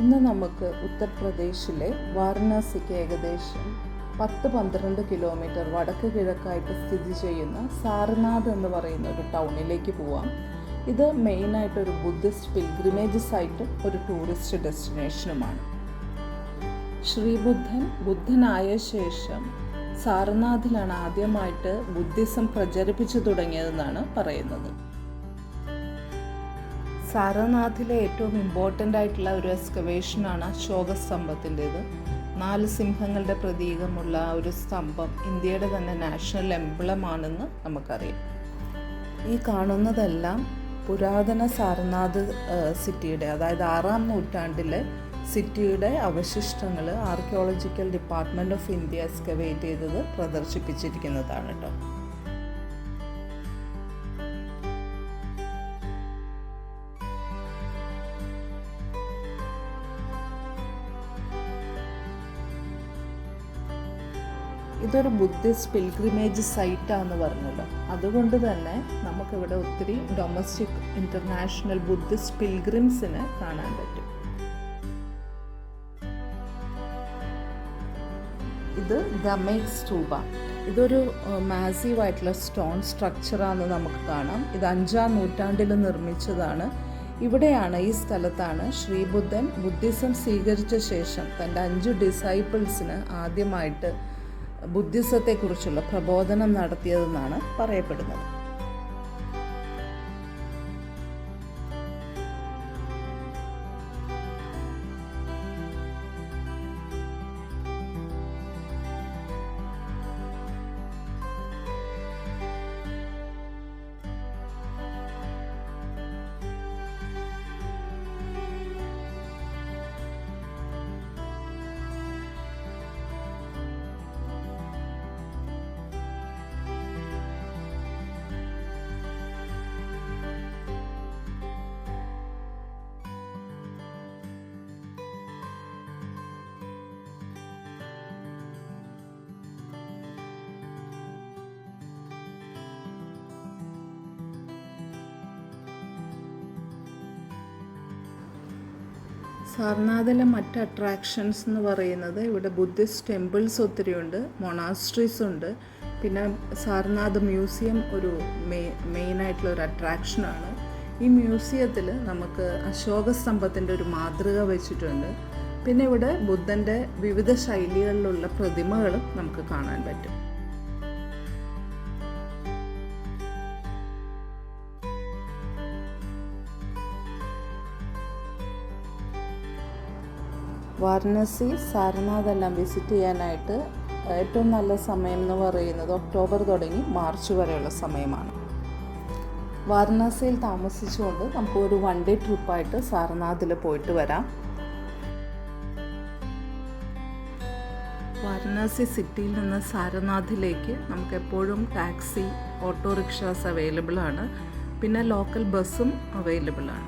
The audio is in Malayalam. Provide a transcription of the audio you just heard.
ഇന്ന് നമുക്ക് ഉത്തർപ്രദേശിലെ വാരണാസിക്ക് ഏകദേശം 10-12 കിലോമീറ്റർ വടക്ക് കിഴക്കായിട്ട് സ്ഥിതി ചെയ്യുന്ന സാരനാഥ് എന്ന് പറയുന്ന ഒരു ടൗണിലേക്ക് പോവാം. ഇത് മെയിനായിട്ടൊരു ബുദ്ധിസ്റ്റ് പിൽഗ്രിമേജ് സൈറ്റും ഒരു ടൂറിസ്റ്റ് ഡെസ്റ്റിനേഷനുമാണ്. ബുദ്ധനായ ശേഷം സാരനാഥിലാണ് ആദ്യമായിട്ട് ബുദ്ധിസം പ്രചരിപ്പിച്ചു തുടങ്ങിയതെന്നാണ് പറയുന്നത്. സാരനാഥിലെ ഏറ്റവും ഇമ്പോർട്ടൻ്റ് ആയിട്ടുള്ള ഒരു എക്സ്കവേഷനാണ് അശോകസ്തംഭത്തിൻ്റേത്. 4 സിംഹങ്ങളുടെ പ്രതീകമുള്ള ഒരു സ്തംഭം ഇന്ത്യയുടെ തന്നെ നാഷണൽ എംബ്ലമാണെന്ന് നമുക്കറിയാം. ഈ കാണുന്നതെല്ലാം പുരാതന സാരനാഥ് സിറ്റിയുടെ, അതായത് 6-ാം നൂറ്റാണ്ടിലെ സിറ്റിയുടെ അവശിഷ്ടങ്ങൾ archaeological department of India excavate ചെയ്തത് പ്രദർശിപ്പിച്ചിരിക്കുന്നതാണ് കേട്ടോ. ഇതൊരു ബുദ്ധിസ്റ്റ് പിൽഗ്രിമേജ് സൈറ്റാണെന്ന് പറഞ്ഞല്ലോ, അതുകൊണ്ട് തന്നെ നമുക്കിവിടെ ഒത്തിരി ഡൊമസ്റ്റിക് ഇൻ്റർനാഷണൽ ബുദ്ധിസ്റ്റ് പിൽഗ്രിംസിനെ കാണാൻ പറ്റും. ഇത് ഗമേക് സ്തൂപ. ഇതൊരു മാസീവായിട്ടുള്ള സ്റ്റോൺ സ്ട്രക്ചറാണെന്ന് നമുക്ക് കാണാം. ഇത് 5-ാം നൂറ്റാണ്ടിൽ നിർമ്മിച്ചതാണ്. ഇവിടെയാണ്, ഈ സ്ഥലത്താണ് ശ്രീബുദ്ധൻ ബുദ്ധിസം സ്വീകരിച്ച ശേഷം തൻ്റെ 5 ഡിസൈപ്പിൾസിന് ആദ്യമായിട്ട് ബുദ്ധിസത്തെക്കുറിച്ചുള്ള പ്രബോധനം നടത്തിയതെന്നാണ് പറയപ്പെടുന്നത്. സാരനാഥിലെ മറ്റ് അട്രാക്ഷൻസ് എന്ന് പറയുന്നത്, ഇവിടെ ബുദ്ധിസ്റ്റ് ടെമ്പിൾസ് ഒത്തിരിയുണ്ട്, മൊണാസ്ട്രീസ് ഉണ്ട്. പിന്നെ സാരനാഥ് മ്യൂസിയം ഒരു മെയിനായിട്ടുള്ള ഒരു അട്രാക്ഷനാണ്. ഈ മ്യൂസിയത്തിൽ നമുക്ക് അശോകസ്തംഭത്തിൻ്റെ ഒരു മാതൃക വെച്ചിട്ടുണ്ട്. പിന്നെ ഇവിടെ ബുദ്ധൻ്റെ വിവിധ ശൈലികളിലുള്ള പ്രതിമകളും നമുക്ക് കാണാൻ പറ്റും. വാരണാസി, സാരനാഥ് എല്ലാം വിസിറ്റ് ചെയ്യാനായിട്ട് ഏറ്റവും നല്ല സമയം എന്ന് പറയുന്നത് ഒക്ടോബർ തുടങ്ങി മാർച്ച് വരെയുള്ള സമയമാണ്. വാരണാസിയിൽ താമസിച്ചുകൊണ്ട് നമുക്ക് ഒരു 1 ഡേ ട്രിപ്പായിട്ട് സാരനാഥിൽ പോയിട്ട് വരാം. വാരണാസി സിറ്റിയിൽ നിന്ന് സാരനാഥിലേക്ക് നമുക്ക് എപ്പോഴും ടാക്സി, ഓട്ടോറിക്ഷാസ് അവൈലബിൾ ആണ്. പിന്നെ ലോക്കൽ ബസ്സും അവൈലബിൾ ആണ്.